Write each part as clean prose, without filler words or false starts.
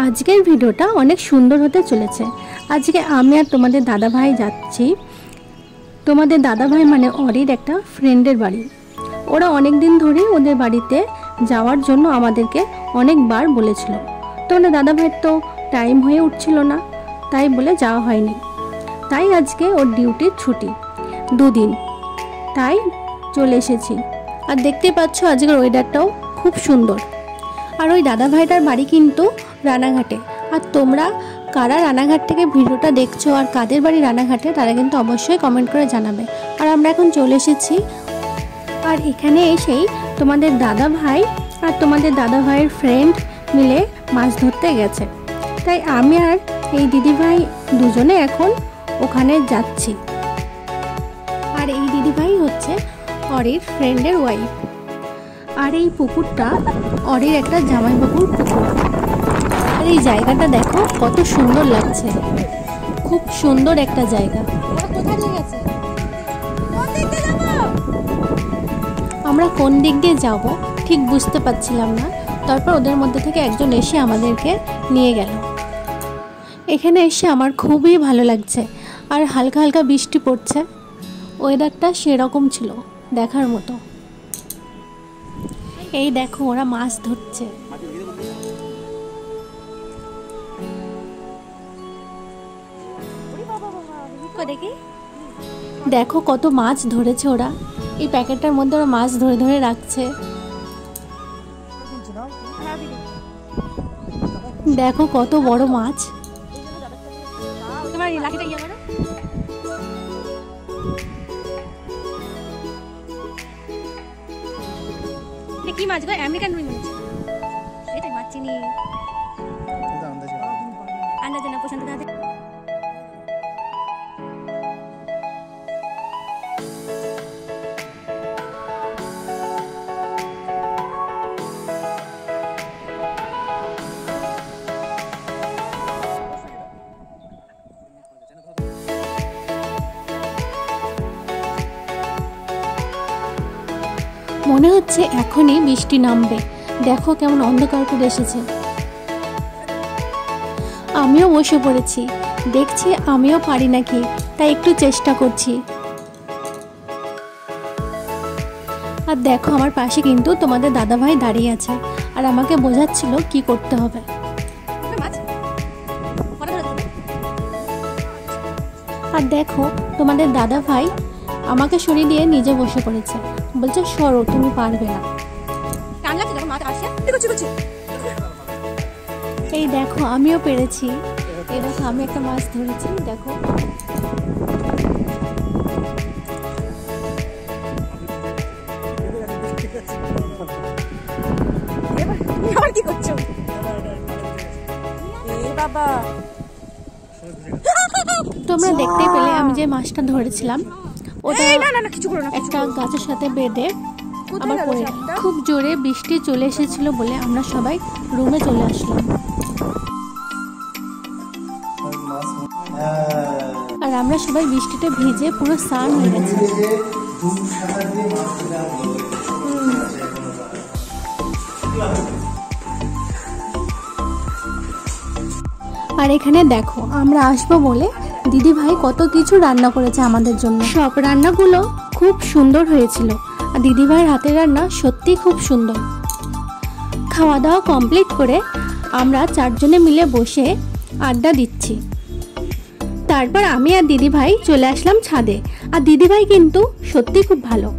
আজকের ভিডিওটা অনেক সুন্দর হতে চলেছে। আজকে আমি আর তোমাদের দাদাভাই যাচ্ছি। তোমাদের দাদাভাই মানে অরির একটা ফ্রেন্ডের বাড়ি। ওরা অনেক দিন ধরে ওদের বাড়িতে যাওয়ার জন্য আমাদেরকে অনেকবার বলেছিল। তোমাদের দাদাভাইয়ের তো টাইম হয়ে উঠছিল না, তাই বলে যাওয়া হয়নি। তাই আজকে ওর ডিউটির ছুটি 2 দিন, তাই চলে এসেছি। আর দেখতেই পাচ্ছ আজকের ওয়েদারটাও খুব সুন্দর। আর ওই দাদাভাইটার বাড়ি কিন্তু রানাঘাটে। আর তোমরা কারা রানাঘাট থেকে ভিডিওটা দেখছো আর কাদের বাড়ি রানাঘাটে তারা কিন্তু অবশ্যই কমেন্ট করে জানাবে। আর আমরা এখন চলে এসেছি। আর এখানে এসেই তোমাদের দাদাভাই আর তোমাদের দাদাভাইয়ের ফ্রেন্ড মিলে মাছ ধরতে গেছে। তাই আমি আর এই দিদিভাই দুজনে এখন ওখানে যাচ্ছি। আর এই দিদিভাই হচ্ছে অরির ফ্রেন্ডের ওয়াইফ। আর এই পুকুরটা অরির একটা জামাইবাবুর পুকুর। আর এই জায়গাটা দেখো কত সুন্দর লাগছে, খুব সুন্দর একটা জায়গা। আমরা কোন দিক দিয়ে যাব ঠিক বুঝতে পারছিলাম না। তারপর ওদের মধ্যে থেকে একজন এসে আমাদেরকে নিয়ে গেল। এখানে এসে আমার খুবই ভালো লাগছে। আর হালকা হালকা বৃষ্টি পড়ছে, ওয়েদারটা সেরকম ছিল দেখার মতো। এই দেখো ওরা মাছ ধরছে। দেখো কত মাছ ধরেছে ওরা। এই প্যাকেটটার মধ্যে ওরা মাছ ধরে ধরে রাখছে। দেখো কত বড় মাছ। কি মাছ গো? আমেরিকান রুই মাছ। এটাই মাছ চিনি। আন্দাজে না পছন্দ না। মনে হচ্ছে এখনই বৃষ্টি নামবে। দেখো কেমন অন্ধকার করে এসেছে। আমিও বসে পড়েছি, দেখছি আমিও পারি নাকি, তাই একটু চেষ্টা করছি। আর দেখো আমার পাশে কিন্তু তোমাদের দাদাভাই দাঁড়িয়ে আছে আর আমাকে বোঝাচ্ছিল কি করতে হবে। আর দেখো তোমাদের দাদাভাই আমাকে সরিয়ে দিয়ে নিজে বসে পড়েছে, বলছে সরো তুমি পারবে না। এই দেখো আমিও পেরেছি। এই দেখো আমি একটা মাছ ধরেছি। দেখো কি করছো বাবা? তোমরা দেখতে পেলে আমি যে মাছটা ধরেছিলাম ওটা একটা গাছের সাথে বেঁধে আবার পড়ে গেল। খুব জোরে বৃষ্টি চলে এসেছিল বলে আমরা সবাই রুমে চলে আসলাম। আর আমরা সবাই বৃষ্টিতে ভিজে পুরো স্নান হয়ে গেছে। আর এখানে দেখো আমরা আসবো বলে দিদিভাই কত কিছু রান্না করেছে আমাদের জন্য। সব রান্নাগুলো খুব সুন্দর হয়েছিল। আর দিদিভাইয়ের হাতের রান্না সত্যি খুব সুন্দর। খাওয়া দাওয়া কমপ্লিট করে আমরা 4 জনে মিলে বসে আড্ডা দিচ্ছি। তারপর আমি আর দিদিভাই চলে আসলাম ছাদে। আর দিদিভাই কিন্তু সত্যি খুব ভালো।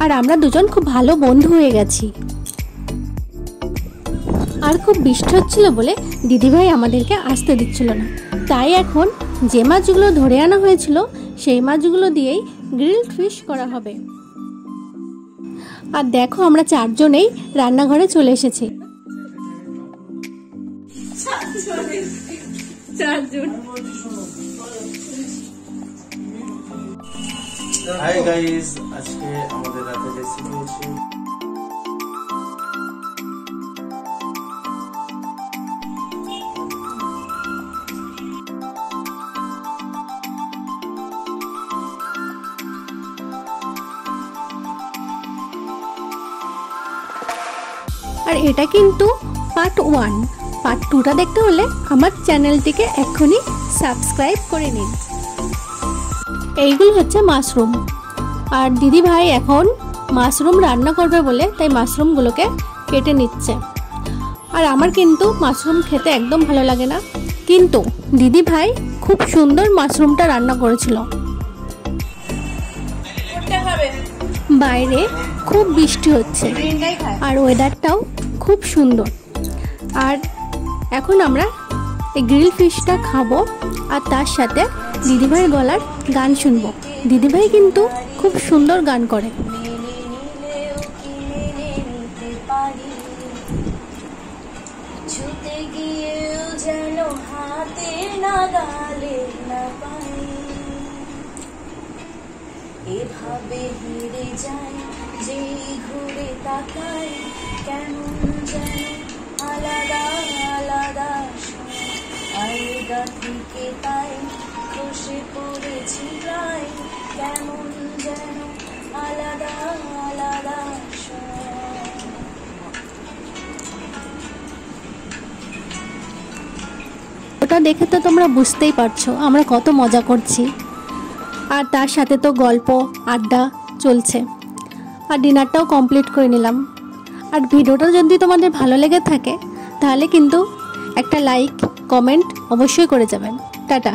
আর আমরা দুজন খুব ভালো বন্ধু হয়ে গেছি। আর খুব বৃষ্টি হচ্ছিল বলে দিদিভাই আমাদেরকে আসতে দিচ্ছিল না। তাই এখন যে মাছগুলো ধরে আনা হয়েছিল সেই মাছগুলো দিয়েই গ্রিলড ফিশ করা হবে। আর দেখো আমরা 4 জনেই রান্নাঘরে চলে এসেছি। হাই গাইস, আজকে আমাদের রাতে রেসিপি হচ্ছে আর এটা কিন্তু পার্ট 1। পার্ট 2টা দেখতে হলে আমার চ্যানেলটিকে এক্ষুনি সাবস্ক্রাইব করে নিন। এইগুলো হচ্ছে মাশরুম, আর দিদি ভাই এখন মাশরুম রান্না করবে বলে তাই মাশরুমগুলোকে কেটে নিচ্ছে। আর আমার কিন্তু মাশরুম খেতে একদম ভালো লাগে না, কিন্তু দিদি ভাই খুব সুন্দর মাশরুমটা রান্না করেছিল। বাইরে খুব বৃষ্টি হচ্ছে আর ওয়েদারটাও খুব সুন্দর। আর এখন আমরা এই গ্রিল ফিশটা খাবো আর তার সাথে দিদিভাইয়ের গলার গান শুনবো। দিদিভাই কিন্তু খুব সুন্দর গান করে। ছুতে গিয়েও যেন হাতে নাগালে না পাই, এভাবে হেরে যায় যেই ঘুরে তাকাই, কেমন যেন আলাদা আলাদা আলাদা থেকে তাই খসে পড়েছি প্রায়, কেমন যেন আলাদা আলাদা। ওটা দেখে তো তোমরা বুঝতেই পারছো আমরা কত মজা করছি, আর তার সাথে তো গল্প আড্ডা চলছে। আর ডিনারটাও কমপ্লিট করে নিলাম। আর ভিডিওটা যদি তোমাদের ভালো লেগে থাকে তাহলে কিন্তু একটা লাইক কমেন্ট অবশ্যই করে যাবেন। টাটা।